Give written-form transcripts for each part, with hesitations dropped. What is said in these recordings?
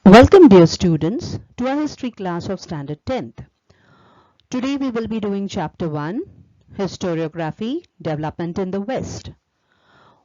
Welcome dear students to our history class of standard 10th. Today we will be doing chapter 1, Historiography, Development in the West.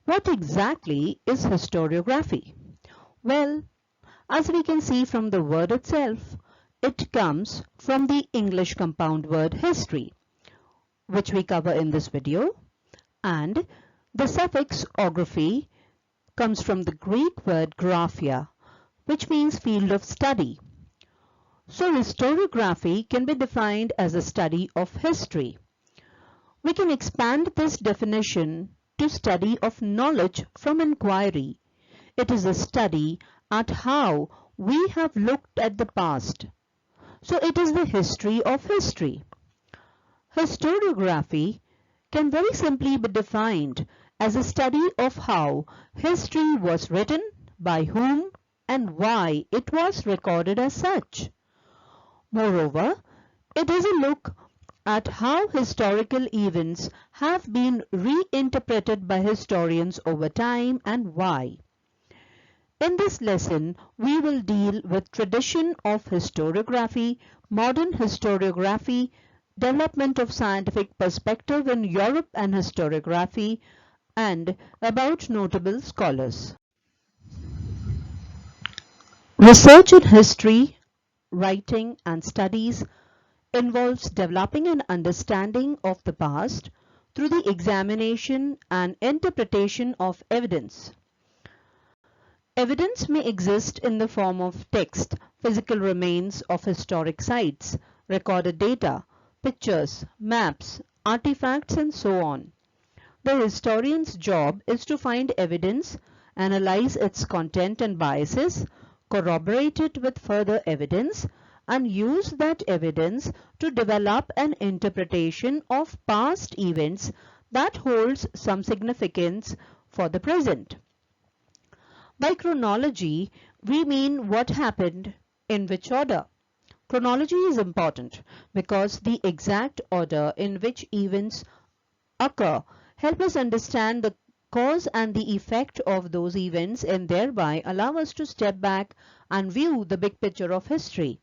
What exactly is historiography? Well, as we can see from the word itself, it comes from the English compound word history, which we cover in this video, and the suffix ography comes from the Greek word graphia, which means field of study. So historiography can be defined as a study of history. We can expand this definition to study of knowledge from inquiry. It is a study at how we have looked at the past. So it is the history of history. Historiography can very simply be defined as a study of how history was written, by whom, and why it was recorded as such. Moreover, it is a look at how historical events have been reinterpreted by historians over time and why. In this lesson, we will deal with tradition of historiography, modern historiography, development of scientific perspective in Europe and historiography, and about notable scholars. Research in history, writing, and studies involves developing an understanding of the past through the examination and interpretation of evidence. Evidence may exist in the form of text, physical remains of historic sites, recorded data, pictures, maps, artifacts, and so on. The historian's job is to find evidence, analyze its content and biases, corroborate it with further evidence, and use that evidence to develop an interpretation of past events that holds some significance for the present. By chronology, we mean what happened in which order. Chronology is important because the exact order in which events occur help us understand the cause and the effect of those events and thereby allow us to step back and view the big picture of history.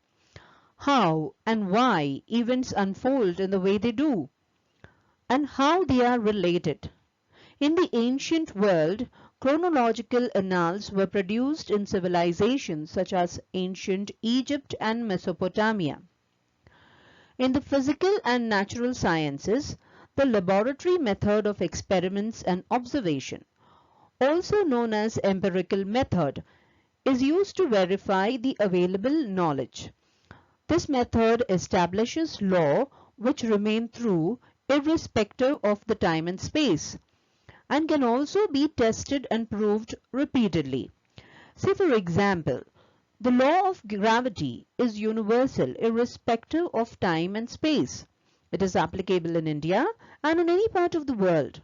How and why events unfold in the way they do, and how they are related. In the ancient world, chronological annals were produced in civilizations such as ancient Egypt and Mesopotamia. In the physical and natural sciences, the laboratory method of experiments and observation, also known as empirical method, is used to verify the available knowledge. This method establishes law which remain true irrespective of the time and space, and can also be tested and proved repeatedly. Say for example, the law of gravity is universal irrespective of time and space. It is applicable in India and in any part of the world.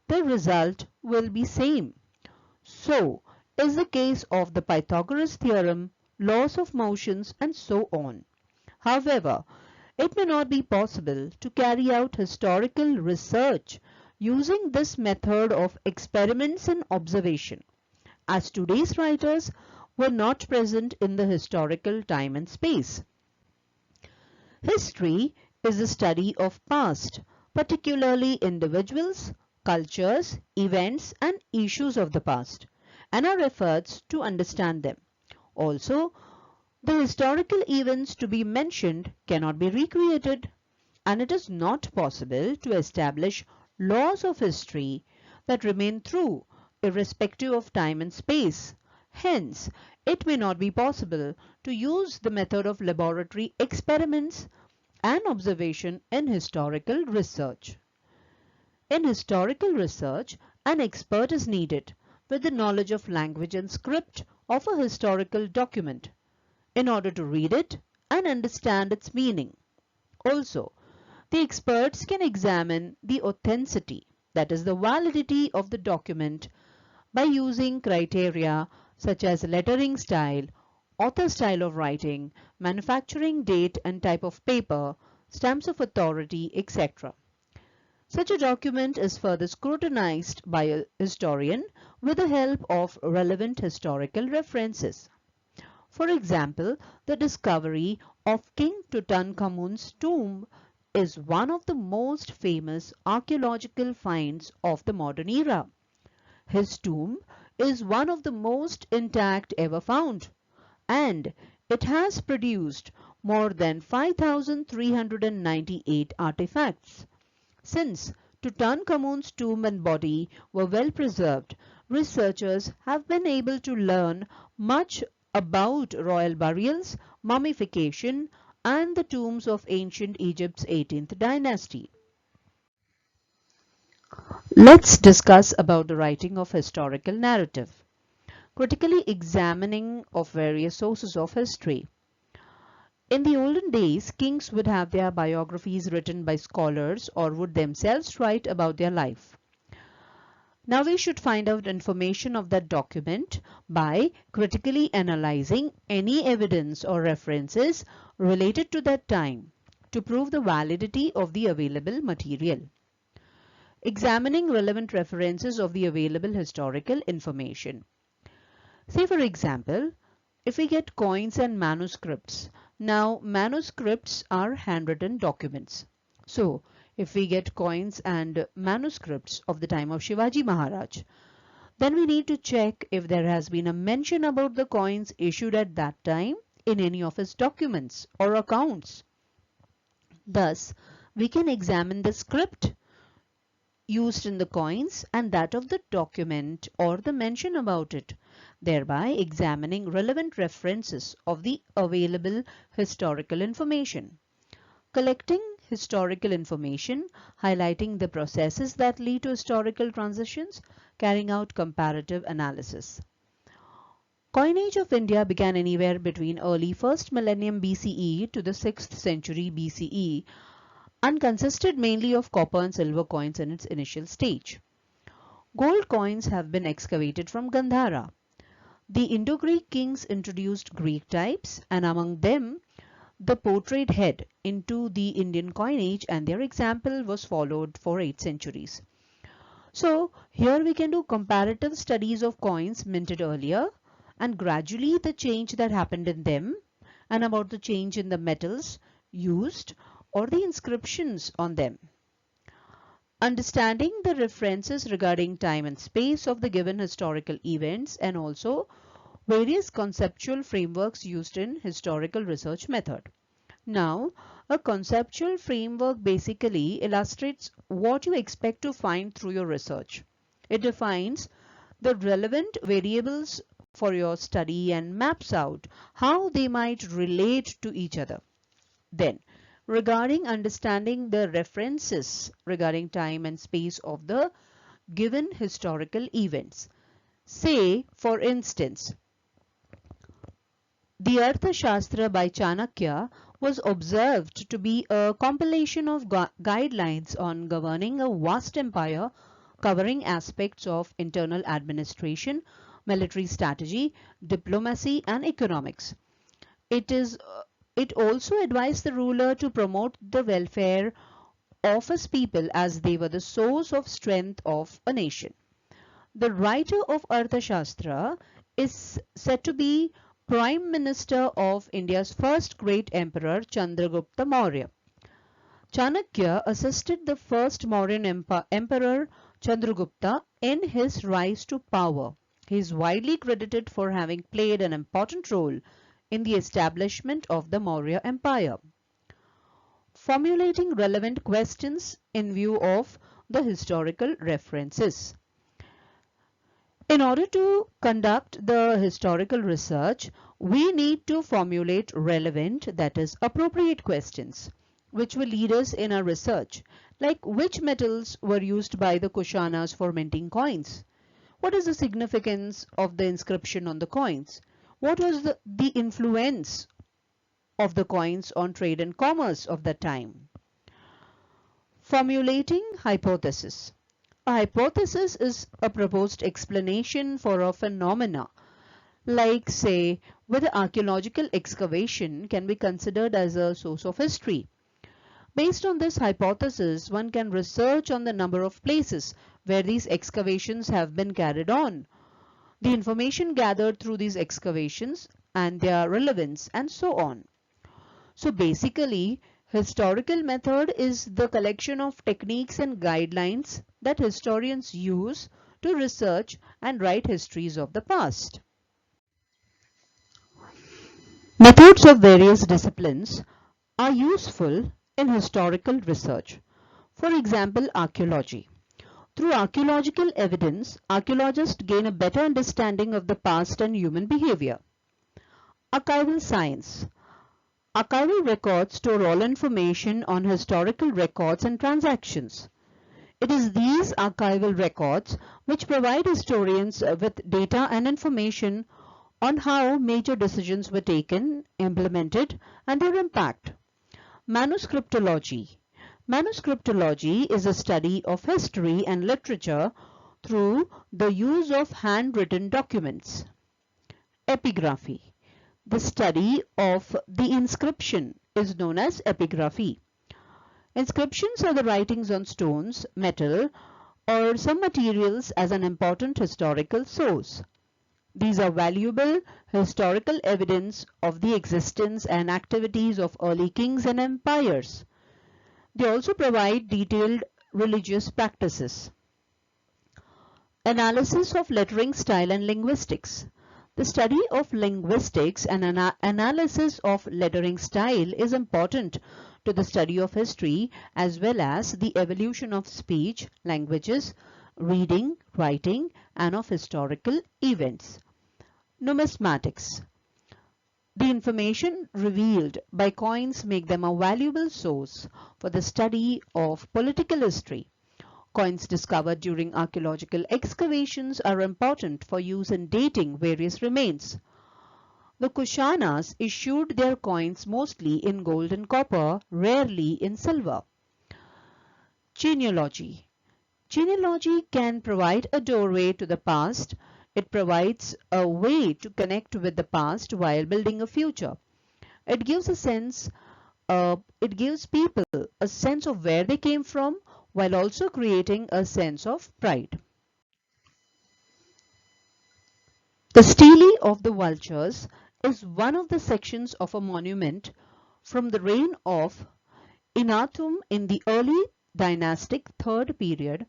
The result will be same. So is the case of the Pythagoras theorem, laws of motions, and so on. However, it may not be possible to carry out historical research using this method of experiments and observation, as today's writers were not present in the historical time and space. History is the study of past, particularly individuals, cultures, events, and issues of the past, and our efforts to understand them. Also, the historical events to be mentioned cannot be recreated, and it is not possible to establish laws of history that remain true irrespective of time and space. Hence, it may not be possible to use the method of laboratory experiments and observation in historical research. In historical research, an expert is needed with the knowledge of language and script of a historical document in order to read it and understand its meaning. Also, the experts can examine the authenticity, that is the validity of the document, by using criteria such as lettering style, author style of writing, manufacturing date and type of paper, stamps of authority, etc. Such a document is further scrutinized by a historian with the help of relevant historical references. For example, the discovery of King Tutankhamun's tomb is one of the most famous archaeological finds of the modern era. His tomb is one of the most intact ever found, and it has produced more than 5,398 artifacts. Since Tutankhamun's tomb and body were well preserved, researchers have been able to learn much about royal burials, mummification, and the tombs of ancient Egypt's 18th dynasty. Let's discuss about the writing of historical narrative. Critically examining of various sources of history. In the olden days, kings would have their biographies written by scholars or would themselves write about their life. Now we should find out information of that document by critically analyzing any evidence or references related to that time to prove the validity of the available material. Examining relevant references of the available historical information. Say for example, if we get coins and manuscripts. Now manuscripts are handwritten documents. So if we get coins and manuscripts of the time of Shivaji Maharaj, then we need to check if there has been a mention about the coins issued at that time in any of his documents or accounts. Thus, we can examine the script used in the coins and that of the document or the mention about it, thereby examining relevant references of the available historical information. Collecting historical information, highlighting the processes that lead to historical transitions, carrying out comparative analysis. Coinage of India began anywhere between early 1st millennium BCE to the 6th century BCE and consisted mainly of copper and silver coins in its initial stage. Gold coins have been excavated from Gandhara. The Indo-Greek kings introduced Greek types, and among them the portrayed head into the Indian coinage, and their example was followed for 8 centuries. So here we can do comparative studies of coins minted earlier and gradually the change that happened in them and about the change in the metals used or the inscriptions on them. Understanding the references regarding time and space of the given historical events and also various conceptual frameworks used in historical research method. Now, a conceptual framework basically illustrates what you expect to find through your research. It defines the relevant variables for your study and maps out how they might relate to each other. Then, regarding understanding the references regarding time and space of the given historical events. Say, for instance, the Arthashastra by Chanakya was observed to be a compilation of guidelines on governing a vast empire covering aspects of internal administration, military strategy, diplomacy, and economics. It also advised the ruler to promote the welfare of his people as they were the source of strength of a nation. The writer of Arthashastra is said to be Prime Minister of India's first great emperor Chandragupta Maurya. Chanakya assisted the first Mauryan emperor Chandragupta in his rise to power. He is widely credited for having played an important role in the establishment of the Maurya Empire. Formulating relevant questions in view of the historical references. In order to conduct the historical research, we need to formulate relevant, that is, appropriate questions, which will lead us in our research, like which metals were used by the Kushanas for minting coins? What is the significance of the inscription on the coins? What was the influence of the coins on trade and commerce of that time? Formulating hypothesis. A hypothesis is a proposed explanation for a phenomena, like say whether archaeological excavation can be considered as a source of history. Based on this hypothesis, one can research on the number of places where these excavations have been carried on. The information gathered through these excavations and their relevance and so on. So basically, historical method is the collection of techniques and guidelines that historians use to research and write histories of the past. Methods of various disciplines are useful in historical research. For example, archaeology. Through archaeological evidence, archaeologists gain a better understanding of the past and human behavior. Archival science. Archival records store all information on historical records and transactions. It is these archival records which provide historians with data and information on how major decisions were taken, implemented, and their impact. Manuscriptology. Manuscriptology is a study of history and literature through the use of handwritten documents. Epigraphy. The study of the inscription is known as epigraphy. Inscriptions are the writings on stones, metal, or some materials as an important historical source. These are valuable historical evidence of the existence and activities of early kings and empires. They also provide detailed religious practices. Analysis of lettering style and linguistics. The study of linguistics and analysis of lettering style is important to the study of history as well as the evolution of speech, languages, reading, writing, and of historical events. Numismatics. The information revealed by coins make them a valuable source for the study of political history. Coins discovered during archaeological excavations are important for use in dating various remains. The Kushanas issued their coins mostly in gold and copper, rarely in silver. Genealogy. Genealogy can provide a doorway to the past. It provides a way to connect with the past while building a future. It gives people a sense of where they came from while also creating a sense of pride. The Stele of the Vultures is one of the sections of a monument from the reign of Inatum in the early dynastic third period,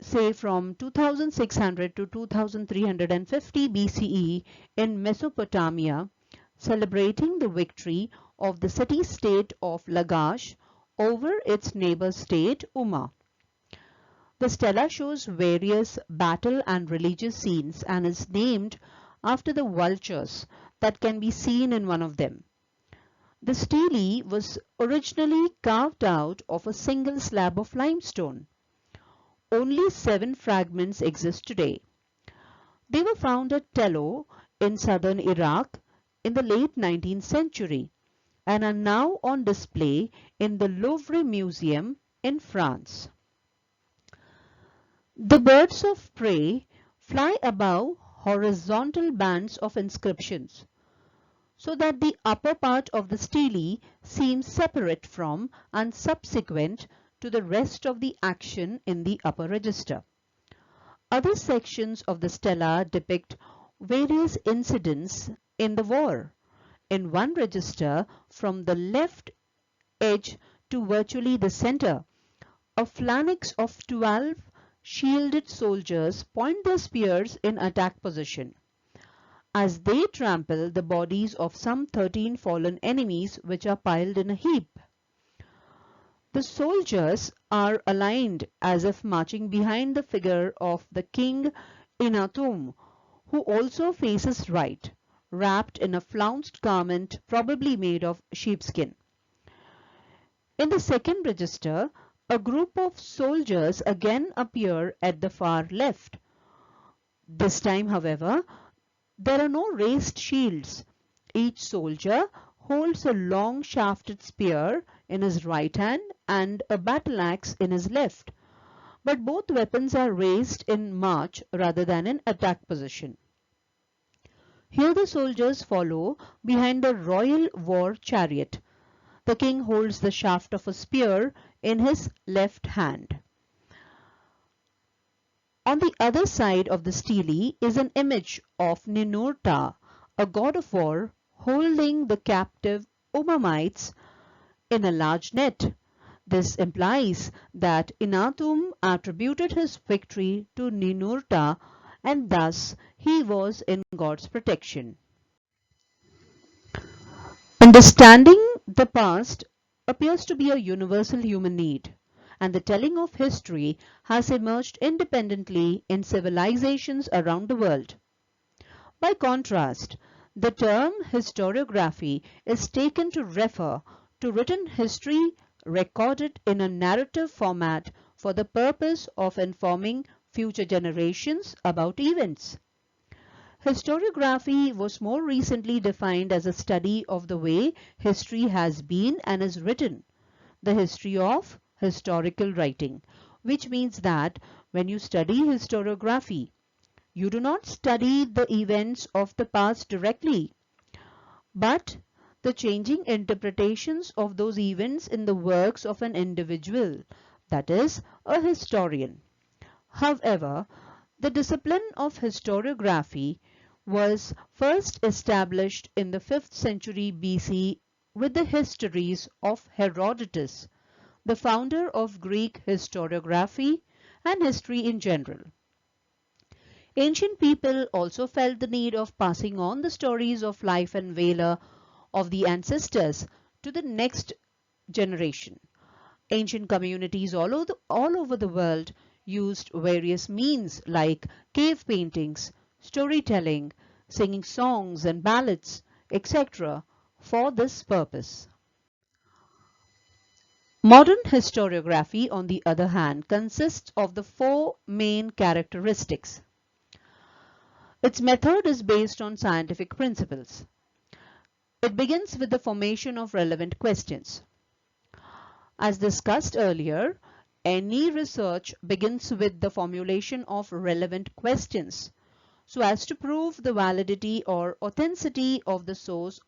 say from 2600 to 2350 BCE in Mesopotamia, celebrating the victory of the city-state of Lagash over its neighbor state Umma. The stela shows various battle and religious scenes and is named after the vultures that can be seen in one of them. The stele was originally carved out of a single slab of limestone. Only 7 fragments exist today. They were found at Tello in southern Iraq in the late 19th century and are now on display in the Louvre Museum in France. The birds of prey fly above horizontal bands of inscriptions, so that the upper part of the stele seems separate from and subsequent to the rest of the action in the upper register. Other sections of the stela depict various incidents in the war. In one register, from the left edge to virtually the center, a phalanx of 12 shielded soldiers point their spears in attack position, as they trample the bodies of some 13 fallen enemies which are piled in a heap. The soldiers are aligned as if marching behind the figure of the king Inatum, who also faces right, wrapped in a flounced garment probably made of sheepskin. In the second register, a group of soldiers again appear at the far left. This time, however, there are no raised shields. Each soldier holds a long shafted spear in his right hand and a battle axe in his left, but both weapons are raised in march rather than in attack position. Here the soldiers follow behind the royal war chariot. The king holds the shaft of a spear in his left hand. On the other side of the stele is an image of Ninurta, a god of war holding the captive Umamites in a large net. This implies that Inatum attributed his victory to Ninurta and thus he was in God's protection. Understanding the past appears to be a universal human need, and the telling of history has emerged independently in civilizations around the world. By contrast, the term historiography is taken to refer to written history recorded in a narrative format for the purpose of informing future generations about events. Historiography was more recently defined as a study of the way history has been and is written, the history of historical writing, which means that when you study historiography, you do not study the events of the past directly, but the changing interpretations of those events in the works of an individual, that is, a historian. However, the discipline of historiography was first established in the 5th century BC with the histories of Herodotus, the founder of Greek historiography and history in general. Ancient people also felt the need of passing on the stories of life and valor of the ancestors to the next generation. Ancient communities all over the world used various means like cave paintings, storytelling, singing songs and ballads, etc. for this purpose. Modern historiography, on the other hand, consists of the four main characteristics. Its method is based on scientific principles. It begins with the formation of relevant questions. As discussed earlier, any research begins with the formulation of relevant questions so as to prove the validity or authenticity of the source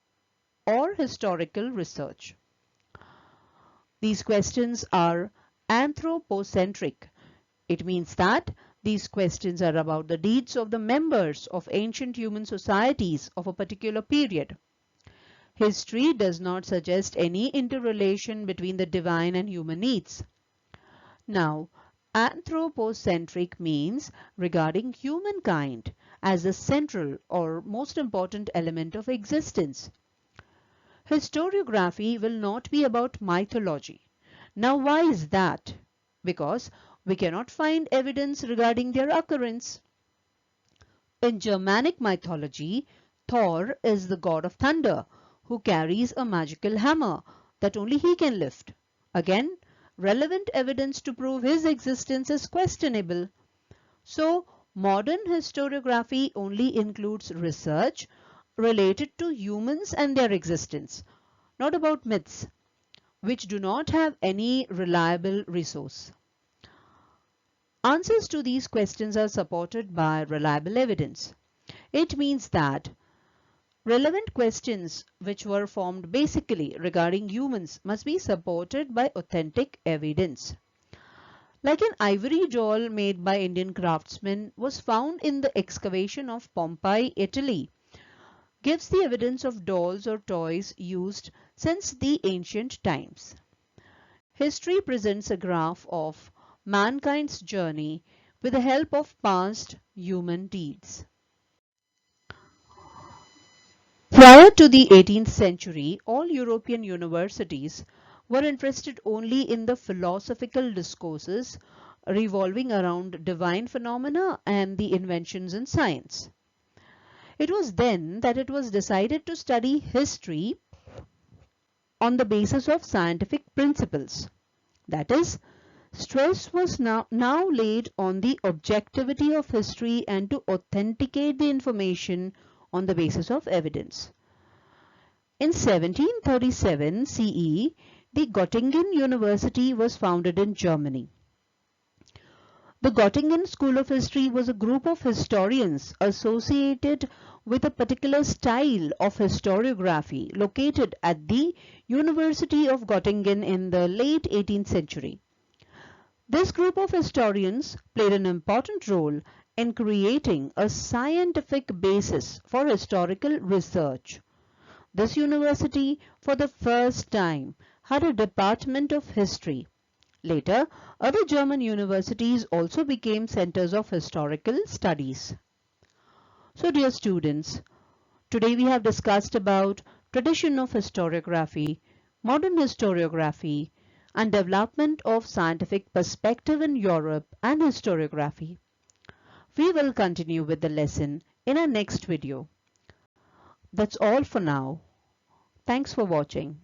or historical research. These questions are anthropocentric. It means that these questions are about the deeds of the members of ancient human societies of a particular period. History does not suggest any interrelation between the divine and human needs. Now, anthropocentric means regarding humankind as the central or most important element of existence. Historiography will not be about mythology. Now, why is that? Because we cannot find evidence regarding their occurrence. In Germanic mythology, Thor is the god of thunder who carries a magical hammer that only he can lift. Again, relevant evidence to prove his existence is questionable. So, modern historiography only includes research related to humans and their existence, not about myths, which do not have any reliable resource. Answers to these questions are supported by reliable evidence. It means that relevant questions which were formed basically regarding humans must be supported by authentic evidence. Like an ivory doll made by Indian craftsmen was found in the excavation of Pompeii, Italy, gives the evidence of dolls or toys used since the ancient times. History presents a graph of mankind's journey with the help of past human deeds. Prior to the 18th century, all European universities were interested only in the philosophical discourses revolving around divine phenomena and the inventions in science. It was then that it was decided to study history on the basis of scientific principles. That is, stress was now laid on the objectivity of history and to authenticate the information on the basis of evidence. In 1737 CE, the Göttingen University was founded in Germany. The Göttingen School of History was a group of historians associated with a particular style of historiography located at the University of Göttingen in the late 18th century. This group of historians played an important role in creating a scientific basis for historical research. This university, for the first time, had a department of history. Later, other German universities also became centers of historical studies. So, dear students, today we have discussed about tradition of historiography, modern historiography, and development of scientific perspective in Europe and historiography. We will continue with the lesson in our next video. That's all for now. Thanks for watching.